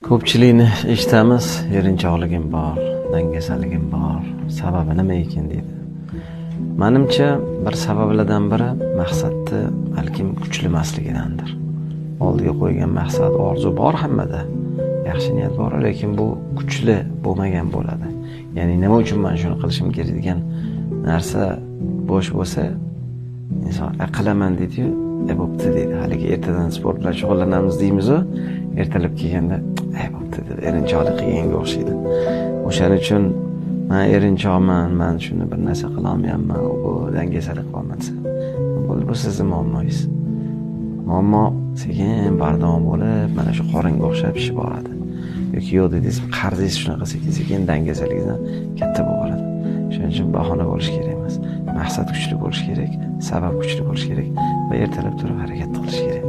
Ko'pchilikni eshitamiz, erinchoqligim bor, dangasaligim bor, sababi nima ekan deydi. Menimcha, bir sabablardan biri maqsadni balkim kuchlimasligidandir. Oldiga qo'ygan maqsad, orzu bor hammada. Yaxshi niyat bor, lekin bu kuchli bo'lmagan bo'ladi. Ya'ni nima uchun men shuni qilishim kerak degan narsa bo'sh bo'lsa, inson qilaman deydi-yu, bo'pti deydi. Haligi ertadan sport bilan shug'ullanamiz deymiz-ku, ertalab kelganda bo'pti deb erinchoqlik qilganga o'xshaydi. O'shaning uchun men erinchoqman, men shuni bir narsa qila olmayapman, bu dangasalik qilaman desa, bu sizning muammongiz. Muammo sekin bardavom bo'lib, mana shu qoringa o'xshab ishi boradi. Yoki yo'q dedingiz, qarzingiz shunaqa sekin dangasaligingizdan katta bo'ladi. Shuning uchun bahona bo'lish kerak emas. Maqsad kuchli bo'lish kerak, sabab kuchli bo'lish kerak va ertalab turib harakat qilish kerak.